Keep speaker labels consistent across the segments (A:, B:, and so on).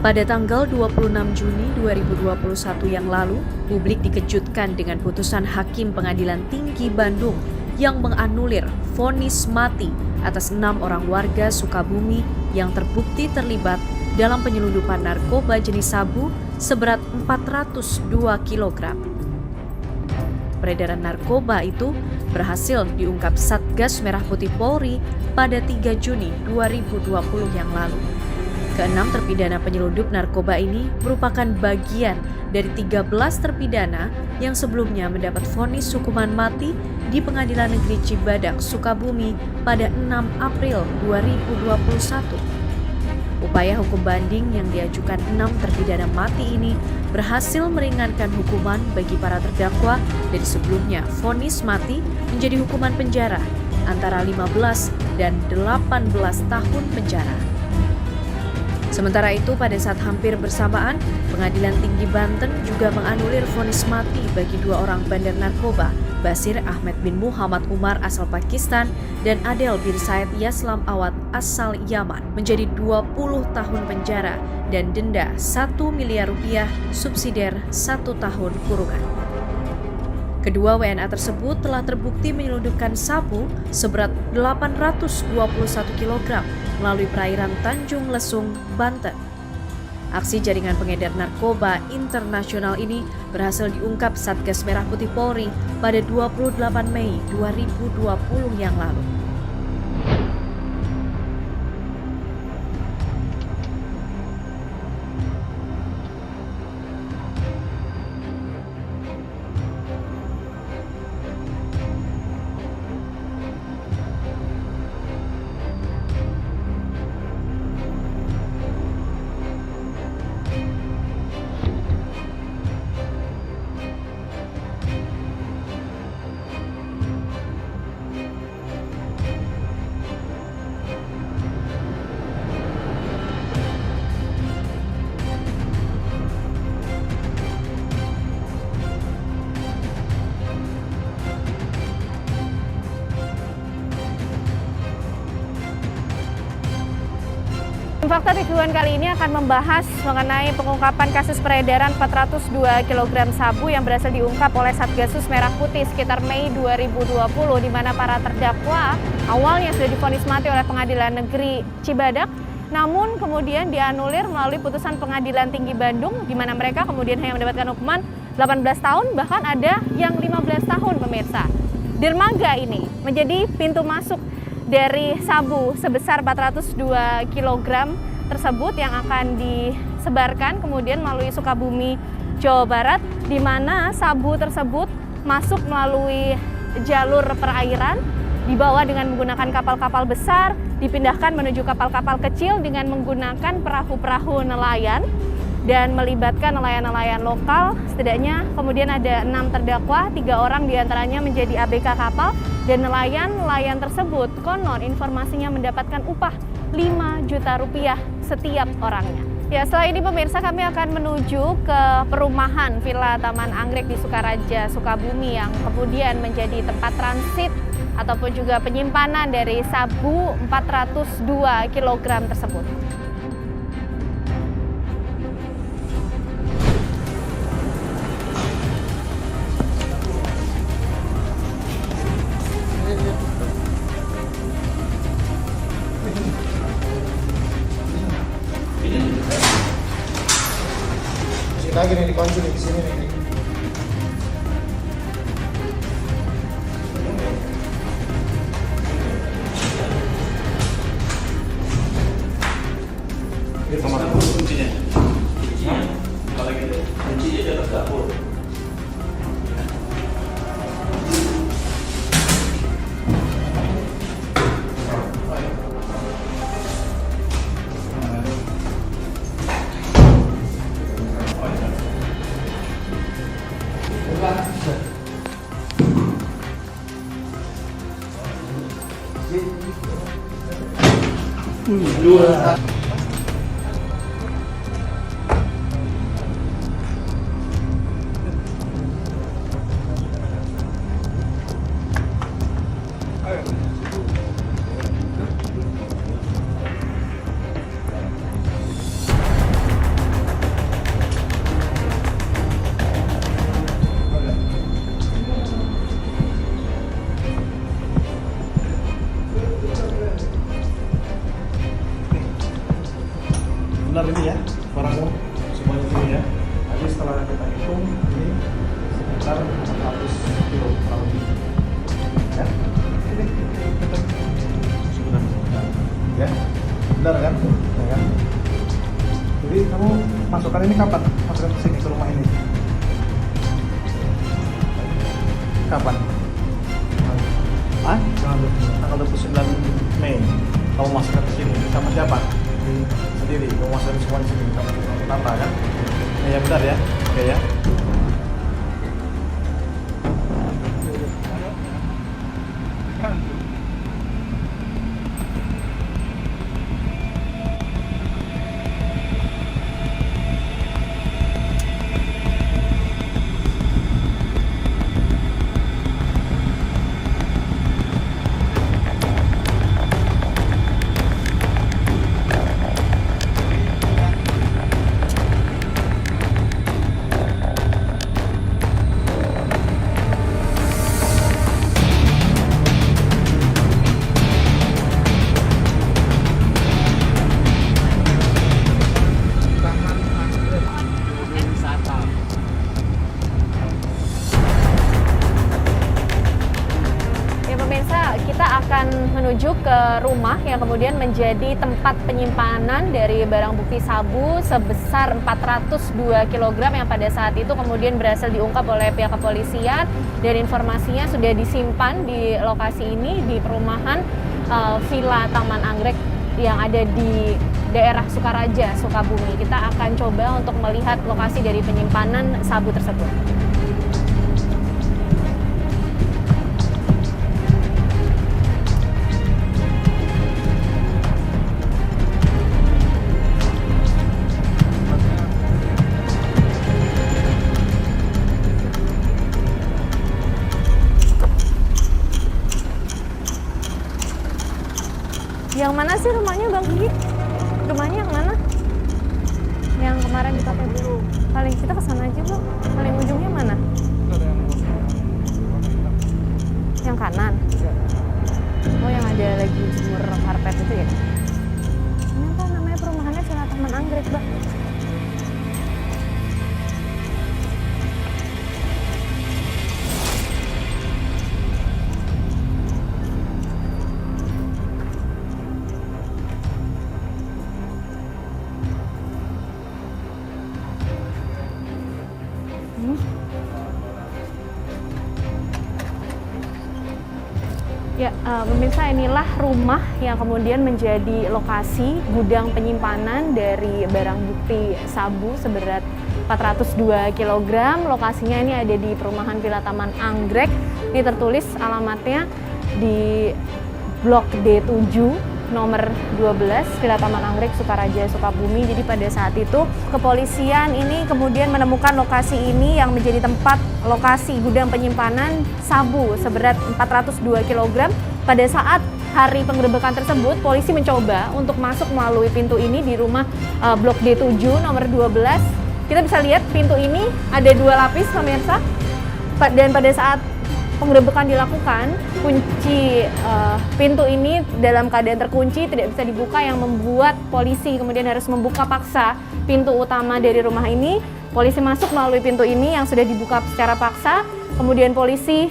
A: Pada tanggal 26 Juni 2021 yang lalu, publik dikejutkan dengan putusan Hakim Pengadilan Tinggi Bandung yang menganulir vonis mati atas 6 orang warga Sukabumi yang terbukti terlibat dalam penyelundupan narkoba jenis sabu seberat 402 kg. Peredaran narkoba itu berhasil diungkap Satgas Merah Putih Polri pada 3 Juni 2020 yang lalu. Keenam terpidana penyelundup narkoba ini merupakan bagian dari 13 terpidana yang sebelumnya mendapat vonis hukuman mati di Pengadilan Negeri Cibadak, Sukabumi pada 6 April 2021. Upaya hukum banding yang diajukan 6 terpidana mati ini berhasil meringankan hukuman bagi para terdakwa dari sebelumnya vonis mati menjadi hukuman penjara antara 15 dan 18 tahun penjara. Sementara itu, pada saat hampir bersamaan, Pengadilan Tinggi Banten juga menganulir vonis mati bagi 2 orang bandar narkoba, Basir Ahmed bin Muhammad Umar asal Pakistan dan Adel bin Said Yaslam Awad asal Yaman menjadi 20 tahun penjara dan denda 1 miliar rupiah subsidiar 1 tahun kurungan. Kedua WNA tersebut telah terbukti menyelundupkan sabu seberat 821 kg melalui perairan Tanjung Lesung, Banten. Aksi jaringan pengedar narkoba internasional ini berhasil diungkap Satgas Merah Putih Polri pada 28 Mei 2020 yang lalu.
B: Fakta Reviewan kali ini akan membahas mengenai pengungkapan kasus peredaran 402 kg sabu yang berhasil diungkap oleh Satgasus Merah Putih sekitar Mei 2020, di mana para terdakwa awalnya sudah divonis mati oleh Pengadilan Negeri Cibadak, namun kemudian dianulir melalui putusan Pengadilan Tinggi Bandung, di mana mereka kemudian hanya mendapatkan hukuman 18 tahun, bahkan ada yang 15 tahun, pemirsa. Dermaga ini menjadi pintu masuk dari sabu sebesar 402 kg tersebut yang akan disebarkan kemudian melalui Sukabumi, Jawa Barat, di mana sabu tersebut masuk melalui jalur perairan, dibawa dengan menggunakan kapal-kapal besar, dipindahkan menuju kapal-kapal kecil dengan menggunakan perahu-perahu nelayan dan melibatkan nelayan-nelayan lokal. Setidaknya kemudian ada 6 terdakwa, 3 orang diantaranya menjadi ABK kapal, dan nelayan-nelayan tersebut konon informasinya mendapatkan upah 5 juta rupiah setiap orangnya. Ya, setelah ini pemirsa kami akan menuju ke perumahan Villa Taman Anggrek di Sukaraja, Sukabumi yang kemudian menjadi tempat transit ataupun juga penyimpanan dari sabu 402 kg tersebut.
C: Lagi nih dikunci di sini nih. Ini kamar kuncinya. Kalau gitu, kuncinya di atas dapur. Dua.
D: sekitar 400 kilo kurang lebih. Ya, ini betul. Ya, benar kan? Ya kan? Jadi kamu masukkan ini kapan? Masukkan ke sini, ke rumah ini. Kapan?
C: Ah? Tanggal 29 Mei. Kamu masukkan ke sini sama siapa? Sendiri. Kamu masukkan semua di sini sama Tata kan? Ya benar ya. Oke ya.
B: Menuju ke rumah yang kemudian menjadi tempat penyimpanan dari barang bukti sabu sebesar 402 kg yang pada saat itu kemudian berhasil diungkap oleh pihak kepolisian, dan informasinya sudah disimpan di lokasi ini di perumahan Villa Taman Anggrek yang ada di daerah Sukaraja, Sukabumi. Kita akan coba untuk melihat lokasi dari penyimpanan sabu tersebut. Yang mana sih rumahnya Bang Gigi? Rumahnya yang mana? Yang kemarin dipakai dulu. Paling kita ke sana aja, Bang. Paling ujungnya mana? Yang kanan. Oh, yang ada lagi jemur karpet itu ya? Ini apa namanya perumahannya? Villa Taman Anggrek, Bang. Ya, pemirsa, inilah rumah yang kemudian menjadi lokasi gudang penyimpanan dari barang bukti sabu seberat 402 kg. Lokasinya ini ada di perumahan Villa Taman Anggrek. Ini tertulis alamatnya di Blok D7 nomor 12 Villa Taman Anggrek, Sukaraja, Sukabumi. Jadi pada saat itu kepolisian ini kemudian menemukan lokasi ini yang menjadi tempat lokasi gudang penyimpanan sabu seberat 402 kg. Pada saat hari penggerebekan tersebut, polisi mencoba untuk masuk melalui pintu ini di rumah Blok D7 nomor 12. Kita bisa lihat pintu ini ada 2 lapis, pemirsa. Dan pada saat penggerebekan dilakukan, kunci pintu ini dalam keadaan terkunci, tidak bisa dibuka, yang membuat polisi kemudian harus membuka paksa pintu utama dari rumah ini. Polisi masuk melalui pintu ini yang sudah dibuka secara paksa. Kemudian polisi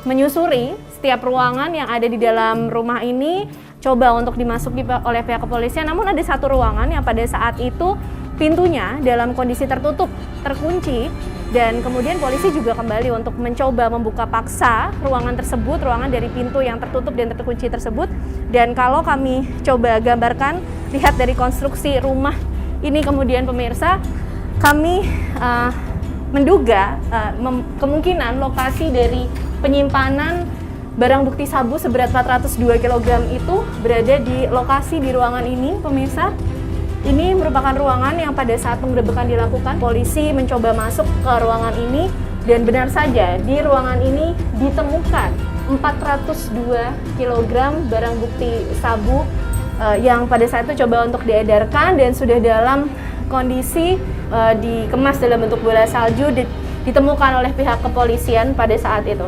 B: menyusuri setiap ruangan yang ada di dalam rumah ini, coba untuk dimasuki oleh pihak kepolisian. Namun ada satu ruangan yang pada saat itu pintunya dalam kondisi tertutup, terkunci. Dan kemudian polisi juga kembali untuk mencoba membuka paksa ruangan tersebut, ruangan dari pintu yang tertutup dan terkunci tersebut. Dan kalau kami coba gambarkan, lihat dari konstruksi rumah ini kemudian, pemirsa, kami menduga kemungkinan lokasi dari penyimpanan barang bukti sabu seberat 402 kg itu berada di lokasi di ruangan ini, pemirsa. Ini merupakan ruangan yang pada saat penggerebekan dilakukan, polisi mencoba masuk ke ruangan ini, dan benar saja di ruangan ini ditemukan 402 kg barang bukti sabu yang pada saat itu coba untuk diedarkan dan sudah dalam kondisi dikemas dalam bentuk bola salju, ditemukan oleh pihak kepolisian pada saat itu.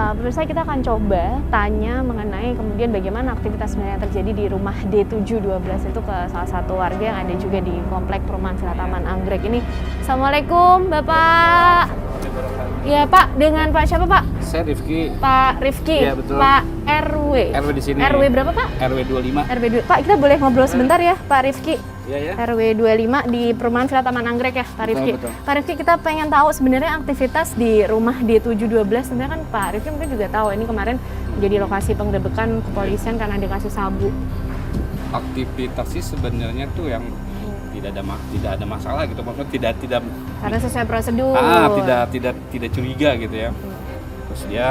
B: Pemirsa, kita akan coba tanya mengenai kemudian bagaimana aktivitas sebenarnya terjadi di rumah D712 itu ke salah satu warga yang ada juga di komplek perumahan Villa Taman Anggrek ini. Assalamualaikum Bapak. Ya Pak, dengan Pak siapa Pak?
E: Saya Rifki.
B: Pak Rifki.
E: Iya, betul.
B: Pak RW.
E: RW di sini.
B: RW berapa Pak?
E: RW 25.
B: RW 2. Pak, kita boleh ngobrol sebentar ya Pak Rifki?
E: Iya ya.
B: RW 25 di perumahan Villa Taman Anggrek ya Pak Rifki?
E: Betul.
B: Pak Rifki, kita pengen tahu sebenarnya aktivitas di rumah D712. Sebenarnya kan Pak Rifki mungkin juga tahu ini kemarin menjadi lokasi penggerebekan kepolisian karena ada kasus sabu.
E: Aktivitas sih sebenarnya tuh yang tidak ada masalah gitu, maksudnya tidak
B: Karena sesuai prosedur.
E: tidak curiga gitu ya. Terus dia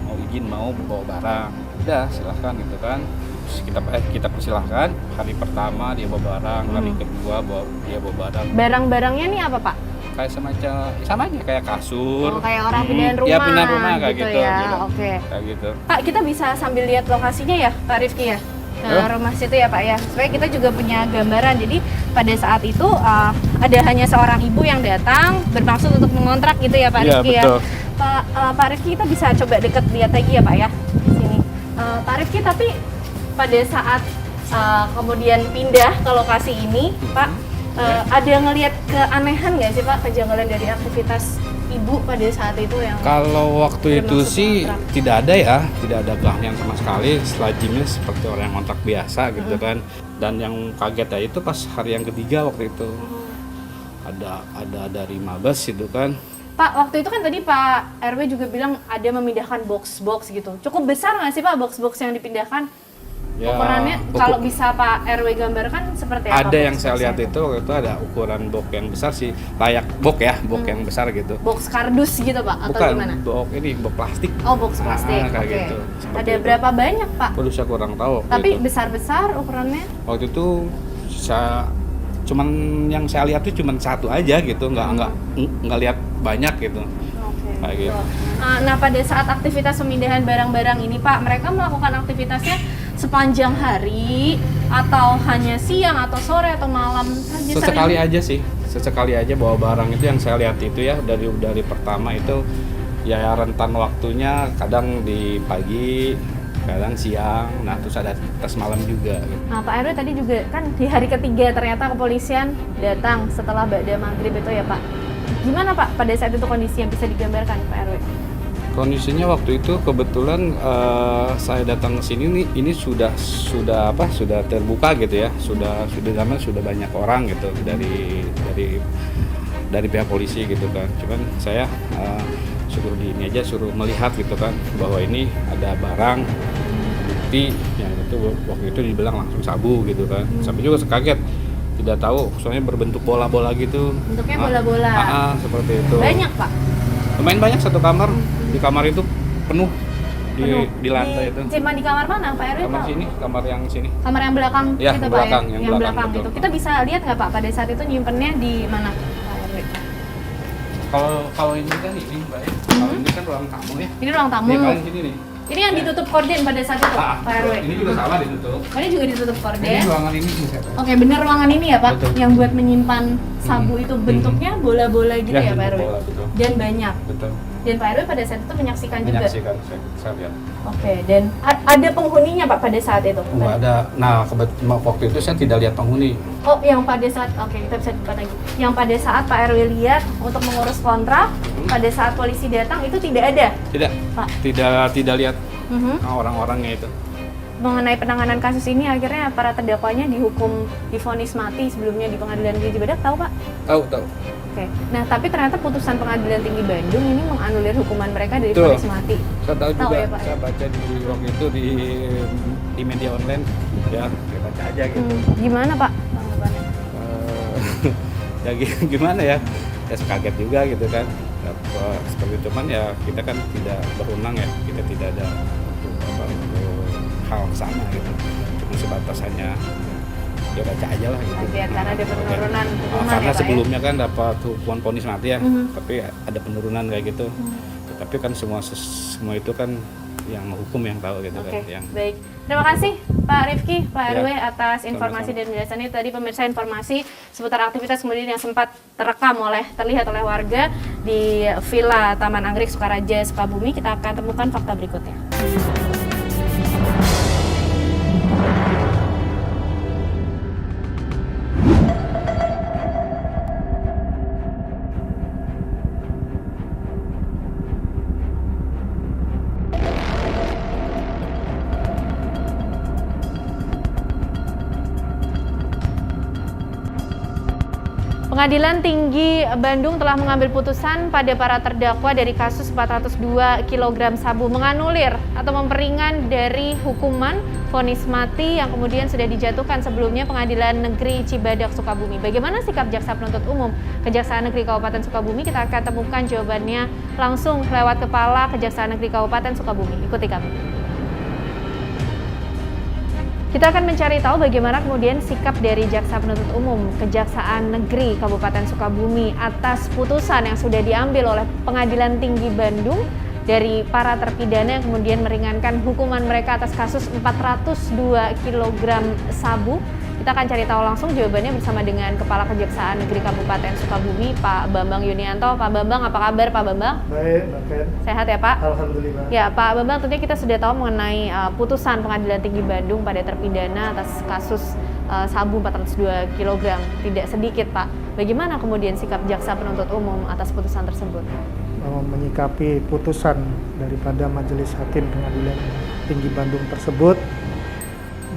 E: mau izin mau bawa barang, udah silahkan gitu kan. Terus kita persilahkan. Hari pertama dia bawa barang, hari kedua dia bawa barang.
B: Barang-barangnya nih apa Pak?
E: Kayak semacam sama aja kayak kasur.
B: Oh, kayak orang pindahan rumah.
E: Ya pindahan rumah kayak gitu.
B: ya.
E: Gitu.
B: Oke.
E: Kayak gitu.
B: Pak, kita bisa sambil lihat lokasinya ya Pak Rifki ya? Ke rumah situ ya Pak ya, supaya kita juga punya gambaran. Jadi pada saat itu ada hanya seorang ibu yang datang bermaksud untuk mengontrak gitu ya Pak Rifki ya.
E: Betul.
B: Pak Rifki, kita bisa coba deket lihat lagi ya Pak ya di sini. Pak Rifki, tapi pada saat kemudian pindah ke lokasi ini Pak, ada ngelihat keanehan nggak sih Pak, kejanggalan dari aktivitas ibu pada saat itu yang
E: kalau waktu itu
B: bermaksud
E: sih
B: kontrak?
E: tidak ada ya, tidak ada keahlian sama sekali. Selajimnya seperti orang yang kontrak biasa gitu kan. Dan yang kaget ya itu pas hari yang ketiga waktu itu ada dari Mabes itu kan.
B: Pak, waktu itu kan tadi Pak RW juga bilang ada memindahkan box-box gitu. Cukup besar nggak sih Pak box-box yang dipindahkan?
E: Ya,
B: Ukurannya kalau bisa Pak RW gambarkan seperti apa?
E: ada yang saya lihat
B: box-boxnya
E: itu waktu itu ada ukuran box yang besar sih, layak box ya, box yang besar gitu.
B: Box kardus gitu Pak atau
E: Bukan
B: gimana?
E: box ini, box plastik.
B: Oh, box plastik.
E: Kayak
B: Oke.
E: gitu. Seperti
B: Ada
E: itu.
B: berapa banyak Pak?
E: Waduh, saya kurang tahu waktu
B: Tapi
E: itu.
B: besar-besar ukurannya?
E: Waktu itu yang saya lihat tuh cuman satu aja gitu, nggak lihat banyak gitu.
B: Oke.
E: Kayak gitu.
B: Nah, pada saat aktivitas pemindahan barang-barang ini Pak, mereka melakukan aktivitasnya sepanjang hari atau hanya siang atau sore atau malam saja?
E: Sesekali aja sih, sesekali aja bawa barang itu yang saya lihat itu ya dari pertama itu ya rentan waktunya kadang di pagi, kadang siang, nah terus ada tes malam juga. Gitu.
B: Nah Pak RW tadi juga kan di hari ketiga ternyata kepolisian datang setelah Ba'da Maghrib itu ya Pak. Gimana Pak pada saat itu kondisi yang bisa digambarkan Pak RW?
E: Kondisinya waktu itu kebetulan saya datang ke sini ini sudah terbuka gitu ya, sudah banyak orang gitu dari pihak polisi gitu kan. Cuman saya suruh melihat gitu kan bahwa ini ada barang bukti yang itu waktu itu dibilang langsung sabu gitu kan. Sampai juga kaget, tidak tahu soalnya berbentuk bola-bola gitu.
B: Bentuknya bola-bola.
E: Seperti itu.
B: Banyak Pak?
E: Lumayan banyak satu kamar. Di kamar itu penuh di lantai itu.
B: Cuma di kamar mana Pak RW?
E: Kamar
B: tahu?
E: sini, kamar yang sini.
B: Kamar yang belakang
E: Ya,
B: itu
E: belakang,
B: Pak ya?
E: yang belakang,
B: itu.
E: betul.
B: Kita bisa lihat nggak Pak pada saat itu nyimpennya di mana Pak RW?
E: Kalau ini kan ini Mbak ya. Kalau ini kan ruang tamu ya.
B: Ini ruang tamu.
E: Ini paling sini nih.
B: Ini yang ditutup korden pada saat itu Pak RW?
E: Ini juga sama ditutup.
B: Oh, ini juga ditutup
E: Ini
B: korden.
E: ruangan ini bisa.
B: Oke, bener ruangan ini ya Pak,
E: Betul.
B: yang buat menyimpan sabu itu bentuknya bola-bola gitu ya, Pak RW?
E: bola, betul.
B: Dan banyak.
E: Betul.
B: Dan Pak RW pada saat itu menyaksikan juga?
E: Menyaksikan, saya lihat.
B: Oke, dan ada penghuninya Pak pada saat itu?
E: Nggak ada. Nah, waktu itu saya tidak lihat penghuni.
B: Oh, yang pada saat, oke kita bisa debat lagi. Yang pada saat Pak RW lihat untuk mengurus kontrak, pada saat polisi datang itu tidak ada?
E: Tidak.
B: Pak?
E: Tidak lihat
B: Mhm.
E: orang-orangnya itu.
B: Mengenai penanganan kasus ini, akhirnya para terdakwanya dihukum, divonis mati sebelumnya di Pengadilan Negeri Cibadak, tahu Pak?
E: Tahu.
B: Oke. Nah, tapi ternyata putusan Pengadilan Tinggi Bandung ini menganulir hukuman mereka dari
E: Betul.
B: vonis mati.
E: Saya tahu
B: Tahu
E: juga.
B: ya, Pak?
E: Saya baca di waktu itu di media online. Ya, saya baca aja gitu.
B: Gimana Pak tanggapannya?
E: Ya gimana ya? Ya kaget juga gitu kan. Seperti itu kan ya kita kan tidak berwenang ya. Kita tidak ada untuk hal sama gitu. Cuma sebatas hanya ya baca aja lah gitu.
B: Kaget karena ada penurunan hukuman
E: Karena
B: ya Pak
E: sebelumnya kan dapat hukuman vonis mati ya,
B: Mhm.
E: tapi ada penurunan kayak gitu. Tapi kan semua itu kan yang hukum yang tahu gitu
B: Oke,
E: kan. Yang
B: baik. Terima kasih Pak Rifki, Pak
E: Ya,
B: RW atas informasi
E: sama-sama.
B: dan penjelasannya. Tadi pemirsa informasi seputar aktivitas kemudian yang sempat terlihat oleh warga di Villa Taman Anggrek Sukaraja Sukabumi. Kita akan temukan fakta berikutnya. Pengadilan Tinggi Bandung telah mengambil putusan pada para terdakwa dari kasus 402 kg sabu, menganulir atau memperingan dari hukuman vonis mati yang kemudian sudah dijatuhkan sebelumnya Pengadilan Negeri Cibadak Sukabumi. Bagaimana sikap Jaksa Penuntut Umum Kejaksaan Negeri Kabupaten Sukabumi? Kita akan temukan jawabannya langsung lewat Kepala Kejaksaan Negeri Kabupaten Sukabumi. Ikuti kami. Kita akan mencari tahu bagaimana kemudian sikap dari Jaksa Penuntut Umum Kejaksaan Negeri Kabupaten Sukabumi atas putusan yang sudah diambil oleh Pengadilan Tinggi Bandung dari para terpidana yang kemudian meringankan hukuman mereka atas kasus 402 kg sabu. Kita akan cari tahu langsung jawabannya bersama dengan Kepala Kejaksaan Negeri Kabupaten Sukabumi, Pak Bambang Yunianto. Pak Bambang, apa kabar Pak Bambang?
D: Baik, Mbak Ken.
B: Sehat ya Pak?
D: Alhamdulillah.
B: Ya Pak Bambang, tentunya kita sudah tahu mengenai putusan Pengadilan Tinggi Bandung pada terpidana atas kasus sabu 402 kg. Tidak sedikit Pak. Bagaimana kemudian sikap Jaksa Penuntut Umum atas putusan tersebut?
D: Menyikapi putusan daripada Majelis Hakim Pengadilan Tinggi Bandung tersebut,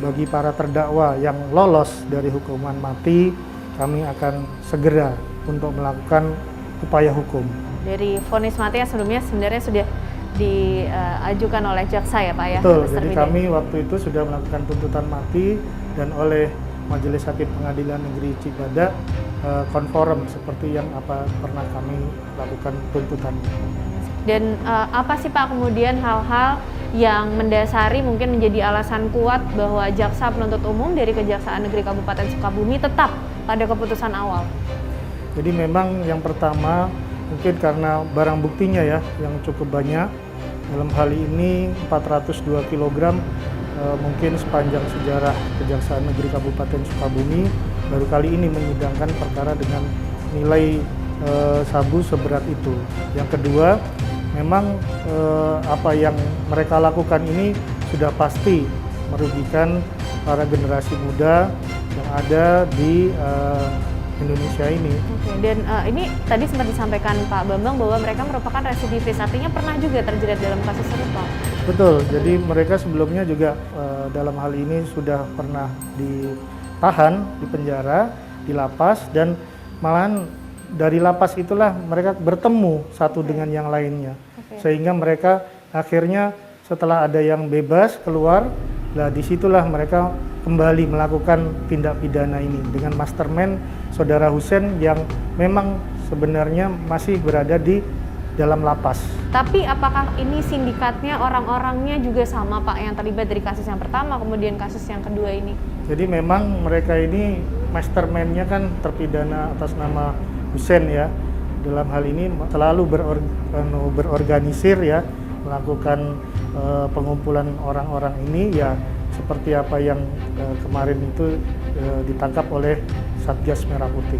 D: bagi para terdakwa yang lolos dari hukuman mati, kami akan segera untuk melakukan upaya hukum.
B: Dari vonis mati yang sebelumnya sebenarnya sudah diajukan oleh jaksa ya Pak ya?
D: Betul,
B: atas
D: jadi
B: terpidana.
D: kami waktu itu sudah melakukan tuntutan mati dan oleh Majelis Hakim Pengadilan Negeri Cibadak konform seperti yang apa pernah kami lakukan tuntutan.
B: Dan apa sih Pak kemudian hal-hal yang mendasari mungkin menjadi alasan kuat bahwa Jaksa Penuntut Umum dari Kejaksaan Negeri Kabupaten Sukabumi tetap pada keputusan awal?
D: Jadi memang yang pertama mungkin karena barang buktinya ya yang cukup banyak. Dalam hal ini 402 kg mungkin sepanjang sejarah Kejaksaan Negeri Kabupaten Sukabumi baru kali ini menyidangkan perkara dengan nilai sabu seberat itu. Yang kedua, memang apa yang mereka lakukan ini sudah pasti merugikan para generasi muda yang ada di Indonesia ini.
B: Oke, dan ini tadi sempat disampaikan Pak Bambang bahwa mereka merupakan residivis, artinya pernah juga terjerat dalam kasus serupa.
D: Betul, jadi mereka sebelumnya juga dalam hal ini sudah pernah ditahan di penjara, di lapas, dan malahan dari lapas itulah mereka bertemu satu dengan yang lainnya. Sehingga mereka akhirnya setelah ada yang bebas keluar, lah disitulah mereka kembali melakukan tindak pidana ini dengan mastermind Saudara Husein yang memang sebenarnya masih berada di dalam lapas.
B: Tapi apakah ini sindikatnya orang-orangnya juga sama Pak yang terlibat dari kasus yang pertama kemudian kasus yang kedua ini?
D: Jadi memang mereka ini mastermind-nya kan terpidana atas nama Husein ya. Dalam hal ini selalu berorganisir ya, melakukan pengumpulan orang-orang ini ya seperti apa yang kemarin itu ditangkap oleh Satgas Merah Putih.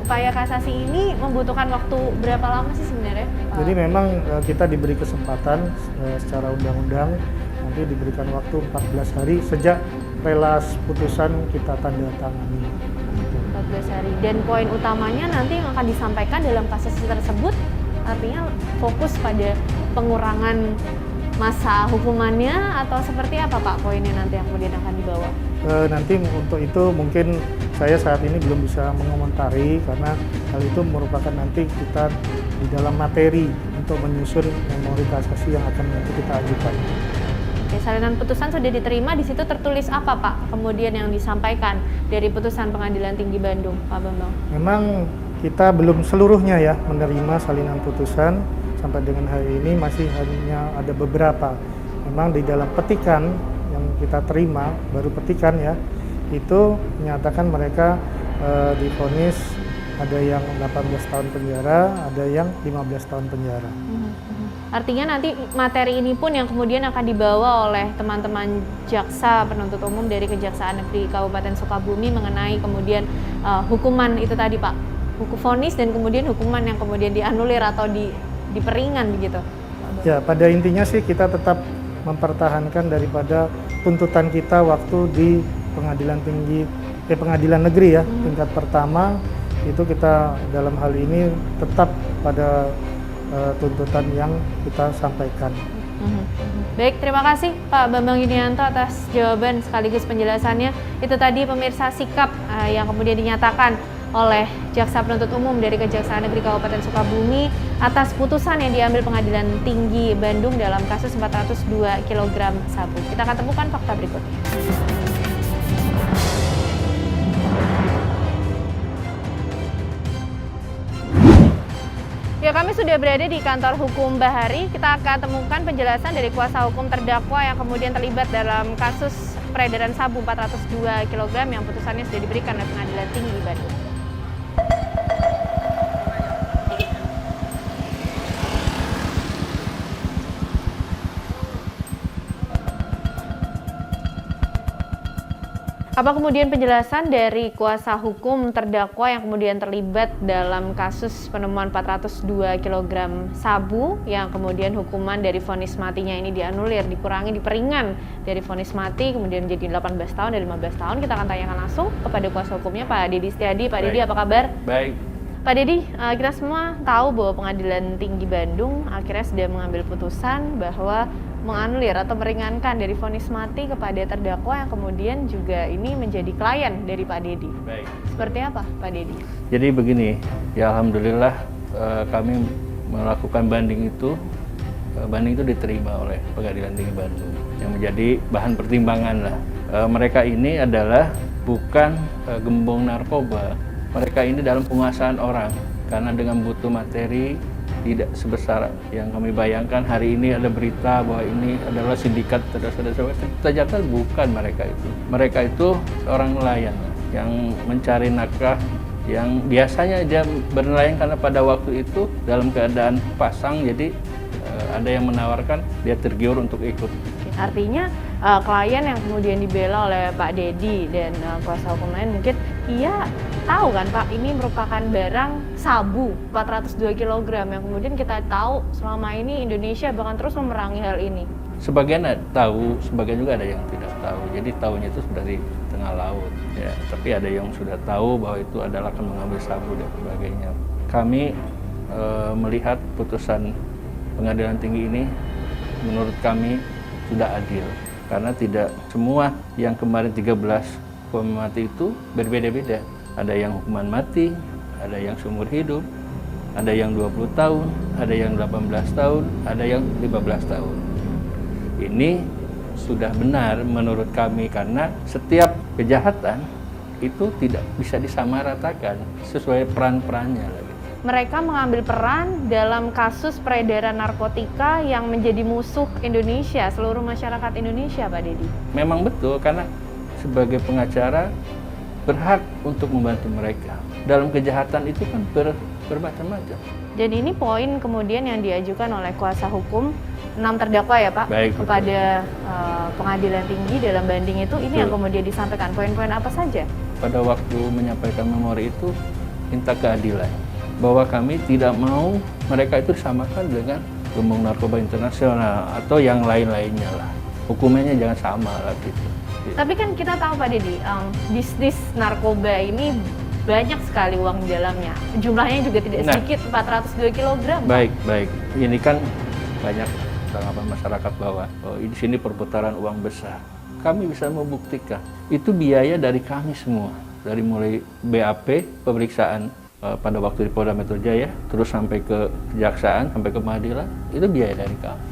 B: Upaya kasasi ini membutuhkan waktu berapa lama sih sebenarnya?
D: Jadi memang kita diberi kesempatan secara undang-undang nanti diberikan waktu 14 hari sejak relas putusan kita tanda tangani.
B: 14 hari. Dan poin utamanya nanti yang akan disampaikan dalam kasus tersebut artinya fokus pada pengurangan masa hukumannya atau seperti apa Pak poinnya nanti yang kemudian akan dibawa?
D: Nanti untuk itu mungkin saya saat ini belum bisa mengomentari karena hal itu merupakan nanti kita di dalam materi untuk menyusun memori kasasi yang akan nanti kita ajukan.
B: Oke, salinan putusan sudah diterima, di situ tertulis apa Pak kemudian yang disampaikan dari putusan Pengadilan Tinggi Bandung, Pak Bambang?
D: Memang kita belum seluruhnya ya menerima salinan putusan, sampai dengan hari ini masih hanya ada beberapa. Memang di dalam petikan yang kita terima, baru petikan ya, itu menyatakan mereka divonis ada yang 18 tahun penjara, ada yang 15 tahun penjara.
B: Artinya nanti materi ini pun yang kemudian akan dibawa oleh teman-teman jaksa penuntut umum dari Kejaksaan Negeri Kabupaten Sukabumi mengenai kemudian hukuman itu tadi Pak, hukum vonis dan kemudian hukuman yang kemudian dianulir atau diperingan begitu.
D: Ya, pada intinya sih kita tetap mempertahankan daripada tuntutan kita waktu di pengadilan negeri ya, tingkat pertama itu kita dalam hal ini tetap pada tuntutan yang kita sampaikan.
B: Baik, terima kasih Pak Bambang Yunianto atas jawaban sekaligus penjelasannya. Itu tadi pemirsa sikap yang kemudian dinyatakan oleh Jaksa Penuntut Umum dari Kejaksaan Negeri Kabupaten Sukabumi atas putusan yang diambil Pengadilan Tinggi Bandung dalam kasus 402 kg sabu. Kita akan temukan fakta berikutnya. Ya, kami sudah berada di kantor hukum Bahari. Kita akan temukan penjelasan dari kuasa hukum terdakwa yang kemudian terlibat dalam kasus peredaran sabu 402 kg yang putusannya sudah diberikan oleh Pengadilan Tinggi Bandung. Apa kemudian penjelasan dari kuasa hukum terdakwa yang kemudian terlibat dalam kasus penemuan 402 kg sabu yang kemudian hukuman dari vonis matinya ini dianulir, dikurangi, diperingan dari vonis mati kemudian menjadi 18 tahun dari 15 tahun. Kita akan tanyakan langsung kepada kuasa hukumnya Pak Dedi Setiadi. Pak Dedi, apa kabar?
E: Baik.
B: Pak Dedi, kita semua tahu bahwa Pengadilan Tinggi Bandung akhirnya sudah mengambil putusan bahwa menganulir atau meringankan dari vonis mati kepada terdakwa yang kemudian juga ini menjadi klien dari Pak Dedi.
E: Baik.
B: Seperti apa Pak Dedi?
F: Jadi begini, ya alhamdulillah kami melakukan banding itu diterima oleh Pengadilan Tinggi Bandung yang menjadi bahan pertimbangan lah. Mereka ini adalah bukan gembong narkoba, mereka ini dalam penguasaan orang karena dengan butuh materi tidak sebesar yang kami bayangkan. Hari ini ada berita bahwa ini adalah sindikat ternyata bukan mereka itu. Mereka itu seorang nelayan yang mencari nafkah, yang biasanya dia bernelayan karena pada waktu itu dalam keadaan pasang, jadi ada yang menawarkan, dia tergiur untuk ikut.
B: Artinya klien yang kemudian dibela oleh Pak Dedi dan kuasa hukum lain mungkin ia tahu kan Pak, ini merupakan barang sabu 402 kg yang kemudian kita tahu selama ini Indonesia bahkan terus memerangi hal ini.
F: Sebagian tahu, sebagian juga ada yang tidak tahu. Jadi tahunya itu dari tengah laut, ya. Tapi ada yang sudah tahu bahwa itu adalah akan mengambil sabu dan sebagainya. Kami melihat putusan Pengadilan Tinggi ini, menurut kami sudah adil. Karena tidak semua yang kemarin 13 hukuman mati itu berbeda-beda. Ada yang hukuman mati, ada yang seumur hidup, ada yang 20 tahun, ada yang 18 tahun, ada yang 15 tahun. Ini sudah benar menurut kami karena setiap kejahatan itu tidak bisa disamaratakan sesuai peran-perannya lagi.
B: Mereka mengambil peran dalam kasus peredaran narkotika yang menjadi musuh Indonesia, seluruh masyarakat Indonesia, Pak Dedi.
F: Memang betul, karena sebagai pengacara berhak untuk membantu mereka. Dalam kejahatan itu kan bermacam-macam.
B: Dan ini poin kemudian yang diajukan oleh kuasa hukum 6 terdakwa ya Pak.
F: Baik,
B: kepada Pengadilan Tinggi dalam banding itu, ini yang kemudian disampaikan. Poin-poin apa saja?
F: Pada waktu menyampaikan memori itu minta keadilan, bahwa kami tidak mau mereka itu disamakan dengan gembong narkoba internasional atau yang lain-lainnya lah. Hukumannya jangan sama lah gitu.
B: Tapi kan kita tahu Pak Dedi, bisnis narkoba ini banyak sekali uang di dalamnya. Jumlahnya juga tidak sedikit, 402 kg.
F: Baik. Ini kan banyak tanggapan masyarakat bahwa di sini perputaran uang besar. Kami bisa membuktikan itu biaya dari kami semua, dari mulai BAP pemeriksaan pada waktu di Polda Metro Jaya, terus sampai ke kejaksaan, sampai ke pengadilan, itu biaya dari kami.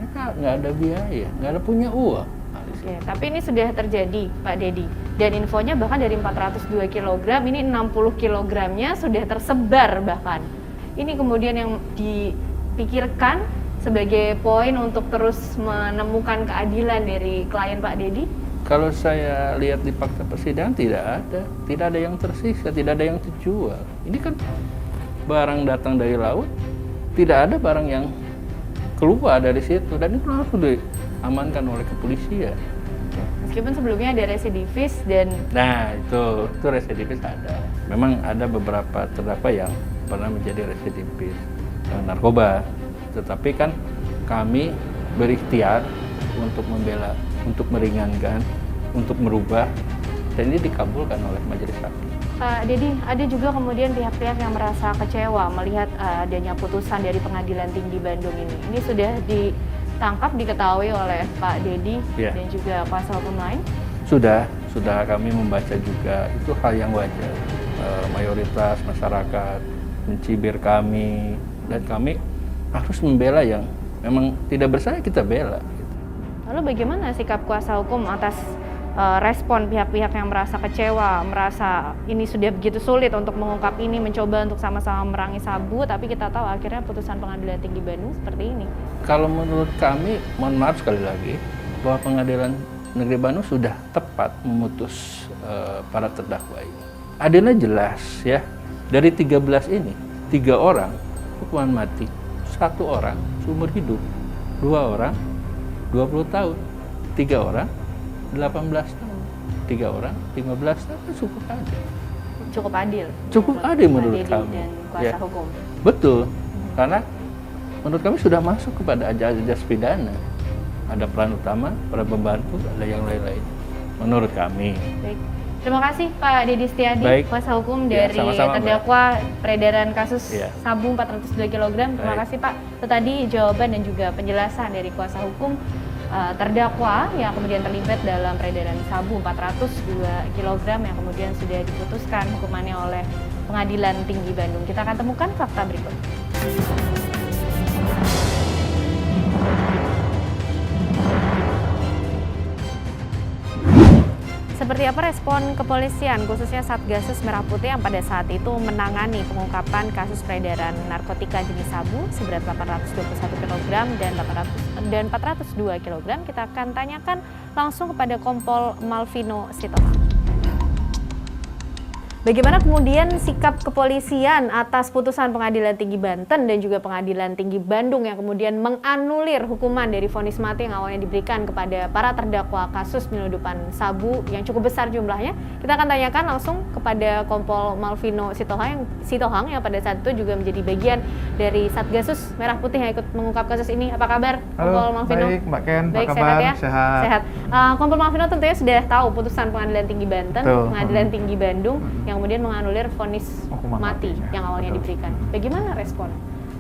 F: Mereka nggak ada biaya, nggak ada punya uang.
B: Oke, tapi ini sudah terjadi Pak Dedi, dan infonya bahkan dari 402 kg, ini 60 kg-nya sudah tersebar bahkan. Ini kemudian yang dipikirkan sebagai poin untuk terus menemukan keadilan dari klien Pak Dedi.
F: Kalau saya lihat di fakta persidangan tidak ada yang tersisa, tidak ada yang terjual. Ini kan barang datang dari laut, tidak ada barang yang keluar dari situ dan itu langsung diamankan oleh kepolisian.
B: Meskipun sebelumnya ada residivis dan
F: Nah itu residivis ada. Memang ada beberapa terdakwa yang pernah menjadi residivis narkoba. Tetapi kan kami berikhtiar untuk membela, untuk meringankan, untuk merubah, dan ini dikabulkan oleh majelis hakim.
B: Pak Dedi, ada juga kemudian pihak-pihak yang merasa kecewa melihat adanya putusan dari Pengadilan Tinggi Bandung ini. Ini sudah ditangkap, diketahui oleh Pak Dedi dan juga kuasa hukum lain?
F: Sudah kami membaca juga, itu hal yang wajar. Mayoritas masyarakat mencibir kami, dan kami harus membela yang memang tidak bersalah, kita bela.
B: Lalu bagaimana sikap kuasa hukum atas respon pihak-pihak yang merasa kecewa, merasa ini sudah begitu sulit untuk mengungkap ini, mencoba untuk sama-sama merangi sabu, tapi kita tahu akhirnya putusan Pengadilan Tinggi Bandung seperti ini?
F: Kalau menurut kami, mohon maaf sekali lagi, bahwa Pengadilan Negeri Bandung sudah tepat memutus para terdakwa ini. Adanya jelas ya, dari 13 ini, 3 orang hukuman mati, 1 orang seumur hidup, 2 orang 20 tahun, 3 orang 18 tahun, 3 orang 15 tahun, cukup adil.
B: Cukup adil?
F: Cukup adil menurut
B: Dedi
F: kami.
B: dan kuasa hukum?
F: Betul, karena menurut kami sudah masuk kepada ajas pidana. Ada peran utama, peran pembantu, ada yang lain-lain. Menurut kami.
B: Baik. Terima kasih Pak Dedi Setiadi, kuasa hukum dari
F: sama-sama,
B: terdakwa peredaran kasus
F: Ya.
B: sabu 402 kg. Terima kasih Pak. Itu tadi jawaban dan juga penjelasan dari kuasa hukum terdakwa yang kemudian terlibat dalam peredaran sabu 402 kg yang kemudian sudah diputuskan hukumannya oleh Pengadilan Tinggi Bandung. Kita akan temukan fakta berikut. Seperti apa respon kepolisian, khususnya Satgasus Merah Putih yang pada saat itu menangani pengungkapan kasus peredaran narkotika jenis sabu seberat 821 kg dan 402 kg? Kita akan tanyakan langsung kepada Kompol Malvino Sitorang. Bagaimana kemudian sikap kepolisian atas putusan Pengadilan Tinggi Banten dan juga Pengadilan Tinggi Bandung yang kemudian menganulir hukuman dari vonis mati yang awalnya diberikan kepada para terdakwa kasus penyeludupan sabu yang cukup besar jumlahnya? Kita akan tanyakan langsung kepada Kompol Malvino Sitorang yang pada saat itu juga menjadi bagian dari Satgasus Merah Putih yang ikut mengungkap kasus ini. Apa kabar, Kompol Malvino?
G: Baik, Mbak Ken.
B: Baik,
G: apa kabar?
B: sehat ya?
G: Sehat.
B: Kompol Malvino tentunya sudah tahu putusan Pengadilan Tinggi Banten,
G: Betul.
B: Pengadilan Tinggi Bandung yang kemudian menganulir vonis
G: Hukuman
B: mati
G: mati,
B: yang awalnya
G: betul.
B: diberikan. Bagaimana respon?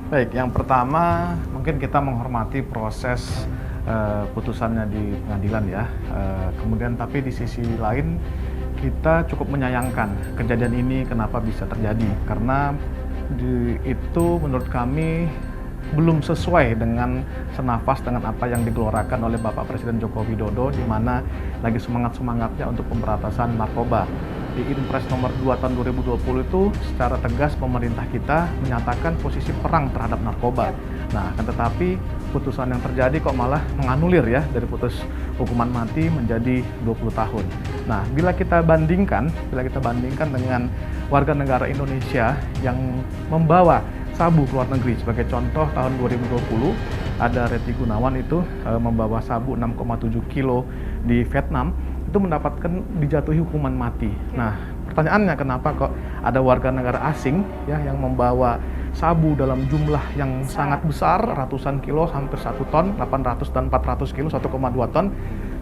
G: Baik, yang pertama mungkin kita menghormati proses putusannya di pengadilan ya. Kemudian tapi di sisi lain kita cukup menyayangkan kejadian ini kenapa bisa terjadi. Karena itu menurut kami belum sesuai dengan senafas dengan apa yang digelorakan oleh Bapak Presiden Joko Widodo, di mana lagi semangat-semangatnya untuk pemberantasan narkoba. Di Impres nomor 2 tahun 2020 itu secara tegas pemerintah kita menyatakan posisi perang terhadap narkoba. Nah, akan tetapi putusan yang terjadi kok malah menganulir ya, dari putus hukuman mati menjadi 20 tahun. Nah, bila kita bandingkan dengan warga negara Indonesia yang membawa sabu ke luar negeri, sebagai contoh tahun 2020 ada Reti Gunawan itu membawa sabu 6,7 kilo di Vietnam, itu mendapatkan dijatuhi hukuman mati. Nah, pertanyaannya kenapa kok ada warga negara asing ya yang membawa sabu dalam jumlah yang sangat besar, ratusan kilo, hampir 1 ton, 800 dan 400 kilo, 1,2 ton,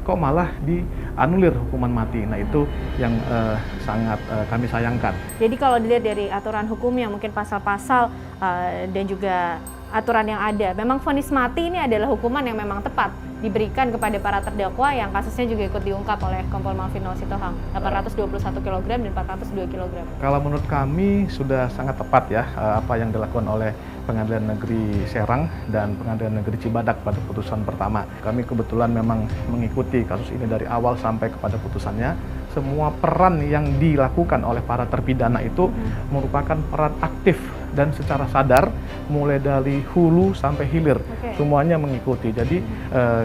G: kok malah dianulir hukuman mati. Nah, itu yang sangat kami sayangkan.
B: Jadi kalau dilihat dari aturan hukumnya, mungkin pasal-pasal dan juga aturan yang ada, memang vonis mati ini adalah hukuman yang memang tepat diberikan kepada para terdakwa yang kasusnya juga ikut diungkap oleh Kompol Malvino Sitorang, 821 kg dan 402 kg.
G: Kalau menurut kami sudah sangat tepat ya apa yang dilakukan oleh Pengadilan Negeri Serang dan Pengadilan Negeri Cibadak pada putusan pertama. Kami kebetulan memang mengikuti kasus ini dari awal sampai kepada putusannya. Semua peran yang dilakukan oleh para terpidana itu merupakan peran aktif dan secara sadar, mulai dari hulu sampai hilir, semuanya mengikuti. Jadi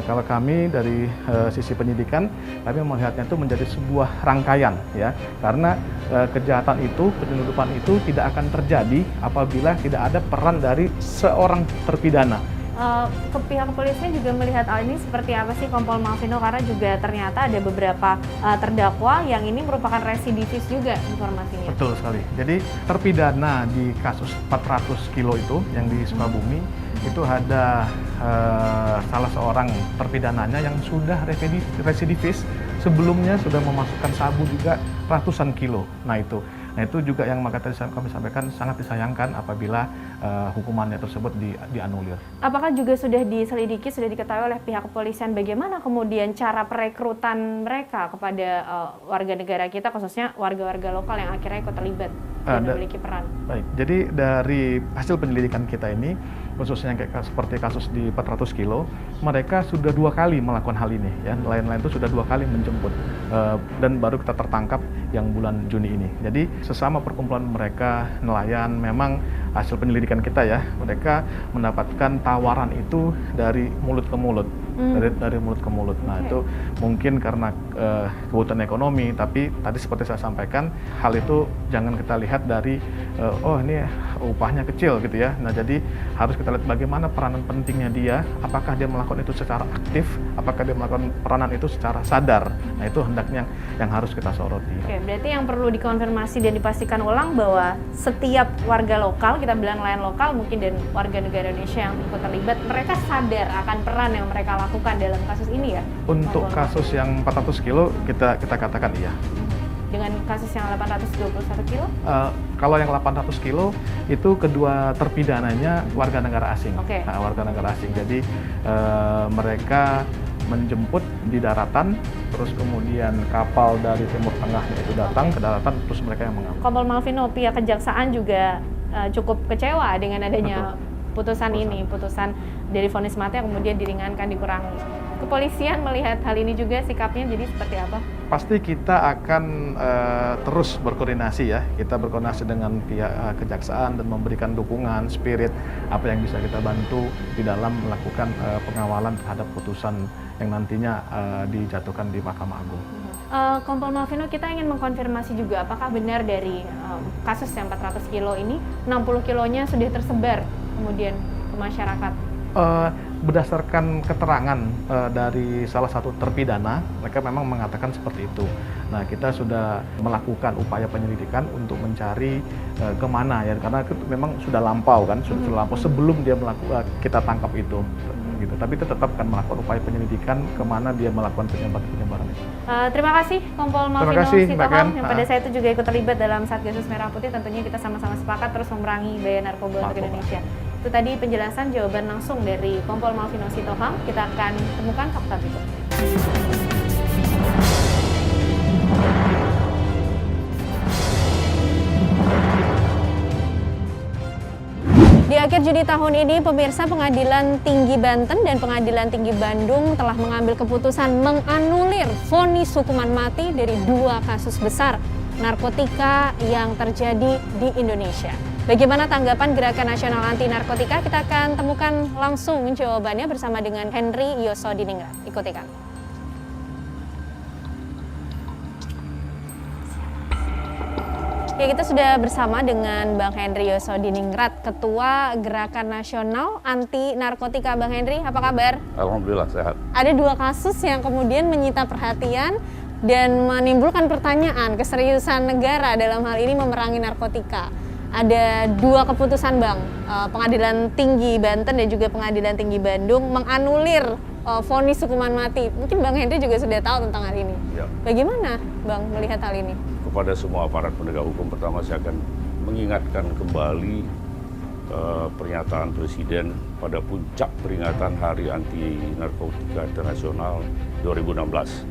G: kalau kami dari sisi penyidikan, kami melihatnya itu menjadi sebuah rangkaian ya, karena kejahatan itu, penyeludupan itu tidak akan terjadi apabila tidak ada peran dari seorang terpidana.
B: ke pihak kepolisian juga melihat hal ini seperti apa sih Kompol Malvino, karena juga ternyata ada beberapa terdakwa yang ini merupakan residivis juga informasinya.
G: Betul sekali. Jadi terpidana di kasus 400 kilo itu yang di Sukabumi itu ada salah seorang terpidananya yang sudah residivis, sebelumnya sudah memasukkan sabu juga ratusan kilo. Nah itu juga yang maka tadi kami sampaikan sangat disayangkan apabila hukumannya tersebut dianulir.
B: Apakah juga sudah diselidiki, sudah diketahui oleh pihak kepolisian bagaimana kemudian cara perekrutan mereka kepada warga negara kita, khususnya warga-warga lokal yang akhirnya ikut terlibat dan memiliki peran?
G: Baik, jadi dari hasil penyelidikan kita ini, khususnya kayak seperti kasus di 400 kilo, mereka sudah 2 kali melakukan hal ini, ya. Lain-lain itu sudah 2 kali menjemput, dan baru kita tertangkap yang bulan Juni ini. Jadi sesama perkumpulan mereka nelayan, memang hasil penyelidikan kita ya, mereka mendapatkan tawaran itu dari mulut ke mulut, dari mulut ke mulut. Nah itu mungkin karena kebutuhan ekonomi, tapi tadi seperti saya sampaikan, hal itu jangan kita lihat dari oh ini upahnya kecil gitu ya. Nah jadi harus kita lihat bagaimana peranan pentingnya dia, apakah dia melakukan itu secara aktif, apakah dia melakukan peranan itu secara sadar. Nah itu hendaknya yang harus kita soroti.
B: Oke, berarti yang perlu dikonfirmasi dan dipastikan ulang bahwa setiap warga lokal, kita bilang nelayan lokal mungkin, dan warga negara Indonesia yang ikut terlibat, mereka sadar akan peran yang mereka lakukan dalam kasus ini ya?
G: Untuk kasus yang 400 kilo kita katakan iya.
B: Dengan kasus yang 821 kilo?
G: Kalau yang 800 kilo itu kedua terpidananya warga negara asing. Nah, warga negara asing. Jadi mereka menjemput di daratan, terus kemudian kapal dari Timur Tengah itu datang ke daratan, terus mereka yang mengambil.
B: Kompol Malvino, pihak kejaksaan juga cukup kecewa dengan adanya putusan ini, putusan dari vonis mati yang kemudian diringankan, dikurangi. Kepolisian melihat hal ini juga sikapnya jadi seperti apa?
G: Pasti kita akan terus berkoordinasi ya. Kita berkoordinasi dengan pihak kejaksaan dan memberikan dukungan, spirit apa yang bisa kita bantu di dalam melakukan pengawalan terhadap putusan yang nantinya dijatuhkan di Mahkamah Agung.
B: Kompol Malvino, kita ingin mengkonfirmasi juga apakah benar dari kasus yang 400 kilo ini 60 kilonya sudah tersebar kemudian ke masyarakat?
G: Berdasarkan keterangan dari salah satu terpidana, mereka memang mengatakan seperti itu. Nah, kita sudah melakukan upaya penyelidikan untuk mencari kemana ya, karena itu memang sudah lampau kan, sudah lampau sebelum dia melakukan kita tangkap itu. Gitu. Tapi kita tetap akan melakukan upaya penyelidikan kemana dia melakukan penyebaran itu.
B: Terima kasih Kompol Malvino Sitohang yang pada saat itu juga ikut terlibat dalam Satgasus Merah Putih. Tentunya kita sama-sama sepakat terus memerangi bahaya narkoba untuk Indonesia. Itu tadi penjelasan jawaban langsung dari Kompol Malvino Sitohang. Kita akan temukan fakta berikut. Di akhir Juni tahun ini, pemirsa, Pengadilan Tinggi Banten dan Pengadilan Tinggi Bandung telah mengambil keputusan menganulir vonis hukuman mati dari 2 kasus besar narkotika yang terjadi di Indonesia. Bagaimana tanggapan Gerakan Nasional Anti Narkotika? Kita akan temukan langsung jawabannya bersama dengan Henry Yosodiningrat. Ikuti kami. Ya, kita sudah bersama dengan Bang Henry Yosodiningrat, Ketua Gerakan Nasional Anti Narkotika. Bang Henry, apa kabar?
H: Alhamdulillah sehat.
B: Ada 2 kasus yang kemudian menyita perhatian dan menimbulkan pertanyaan keseriusan negara dalam hal ini memerangi narkotika. Ada 2 keputusan, Bang. Pengadilan Tinggi Banten dan juga Pengadilan Tinggi Bandung menganulir vonis hukuman mati. Mungkin Bang Henry juga sudah tahu tentang hal ini.
H: Ya.
B: Bagaimana, Bang, melihat hal ini?
H: Kepada semua aparat penegak hukum, pertama saya akan mengingatkan kembali pernyataan Presiden pada puncak peringatan Hari Anti Narkotika Internasional 2016.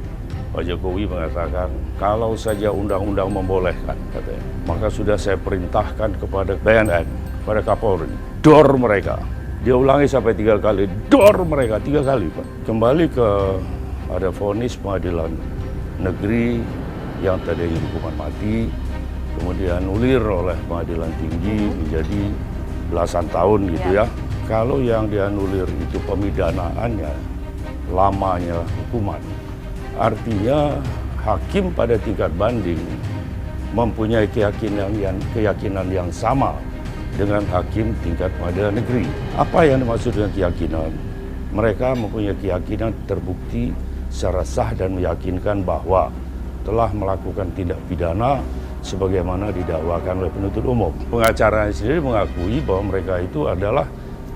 H: Pak Jokowi mengatakan, kalau saja undang-undang membolehkan, katanya, maka sudah saya perintahkan kepada BNN, kepada Kapolri, dor mereka. Dia ulangi sampai 3 kali, dor mereka 3 kali, Pak. Kembali ke ada vonis pengadilan negeri yang tadi hukuman mati, kemudian anulir oleh pengadilan tinggi menjadi belasan tahun gitu ya. Kalau yang dianulir itu pemidanaannya, lamanya hukuman, artinya hakim pada tingkat banding mempunyai keyakinan yang sama dengan hakim tingkat pengadilan negeri. Apa yang dimaksud dengan keyakinan? Mereka mempunyai keyakinan terbukti secara sah dan meyakinkan bahwa telah melakukan tindak pidana sebagaimana didakwakan oleh penuntut umum. Pengacara sendiri mengakui bahwa mereka itu adalah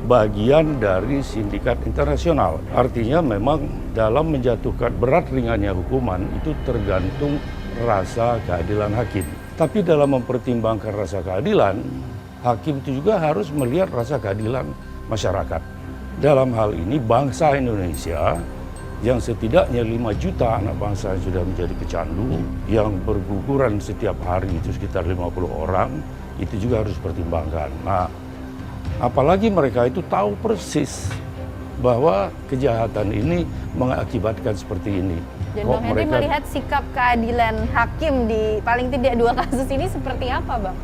H: bagian dari sindikat internasional. Artinya memang dalam menjatuhkan berat ringannya hukuman itu tergantung rasa keadilan hakim. Tapi dalam mempertimbangkan rasa keadilan, hakim itu juga harus melihat rasa keadilan masyarakat. Dalam hal ini bangsa Indonesia yang setidaknya 5 juta anak bangsa yang sudah menjadi pecandu, yang berguguran setiap hari itu sekitar 50 orang, itu juga harus dipertimbangkan. Nah, apalagi mereka itu tahu persis bahwa kejahatan ini mengakibatkan seperti ini.
B: Dan Bang Henry melihat sikap keadilan hakim di paling tidak 2 kasus ini seperti apa, Bang?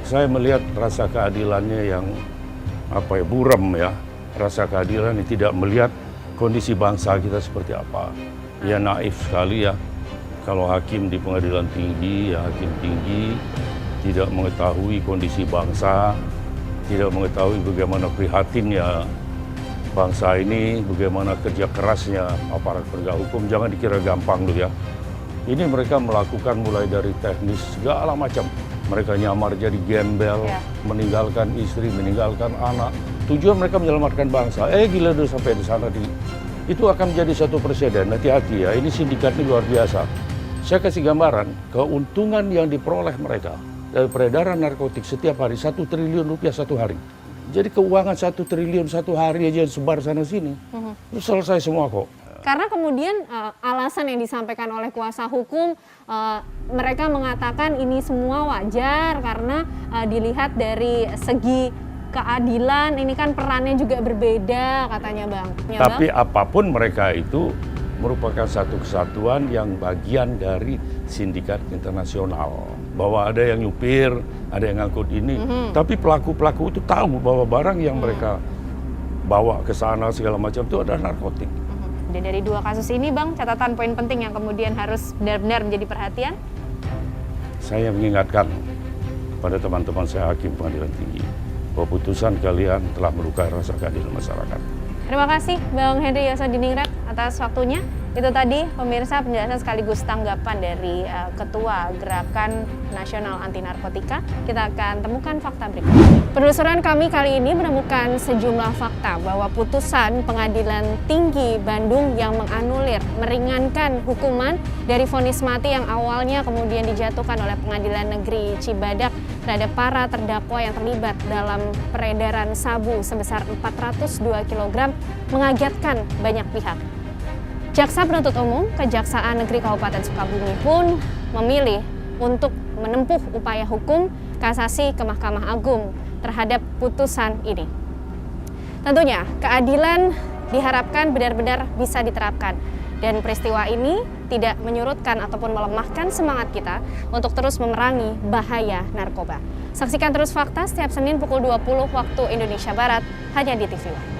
H: Saya melihat rasa keadilannya yang buram ya. Rasa keadilan yang tidak melihat kondisi bangsa kita seperti apa. Ya naif sekali ya. Kalau hakim di pengadilan tinggi, ya hakim tinggi tidak mengetahui kondisi bangsa, tidak mengetahui bagaimana prihatinnya bangsa ini, bagaimana kerja kerasnya aparat penegak hukum. Jangan dikira gampang loh ya. Ini mereka melakukan mulai dari teknis segala macam. Mereka nyamar jadi gembel, meninggalkan istri, meninggalkan anak. Tujuan mereka menyelamatkan bangsa. Gila udah sampai di sana. Itu akan menjadi satu presiden. Hati-hati ya, ini sindikat ini luar biasa. Saya kasih gambaran, keuntungan yang diperoleh mereka dari peredaran narkotik setiap hari, 1 triliun rupiah satu hari. Jadi keuangan 1 triliun satu hari aja sebar sana-sini. Itu selesai semua kok.
B: Karena kemudian alasan yang disampaikan oleh kuasa hukum, mereka mengatakan ini semua wajar karena dilihat dari segi keadilan, ini kan perannya juga berbeda katanya Bang. Ya,
H: tapi Bang? Apapun mereka itu merupakan satu kesatuan yang bagian dari sindikat internasional. Bahwa ada yang nyupir, ada yang ngangkut ini, tapi pelaku-pelaku itu tahu bahwa barang yang mereka bawa ke sana segala macam itu adalah narkotik.
B: Dan dari 2 kasus ini Bang, catatan poin penting yang kemudian harus benar-benar menjadi perhatian?
H: Saya mengingatkan pada teman-teman saya hakim pengadilan tinggi, bahwa putusan kalian telah melukai rasa keadilan masyarakat.
B: Terima kasih Bang Henry Yosodiningrat atas waktunya. Itu tadi pemirsa penjelasan sekaligus tanggapan dari Ketua Gerakan Nasional Anti Narkotika. Kita akan temukan fakta berikut. Penelusuran kami kali ini menemukan sejumlah fakta bahwa putusan Pengadilan Tinggi Bandung yang menganulir, meringankan hukuman dari vonis mati yang awalnya kemudian dijatuhkan oleh Pengadilan Negeri Cibadak terhadap para terdakwa yang terlibat dalam peredaran sabu sebesar 402 kg mengagetkan banyak pihak. Jaksa Penuntut Umum Kejaksaan Negeri Kabupaten Sukabumi pun memilih untuk menempuh upaya hukum kasasi ke Mahkamah Agung terhadap putusan ini. Tentunya keadilan diharapkan benar-benar bisa diterapkan dan peristiwa ini tidak menyurutkan ataupun melemahkan semangat kita untuk terus memerangi bahaya narkoba. Saksikan terus fakta setiap Senin pukul 20 waktu Indonesia Barat hanya di TV One.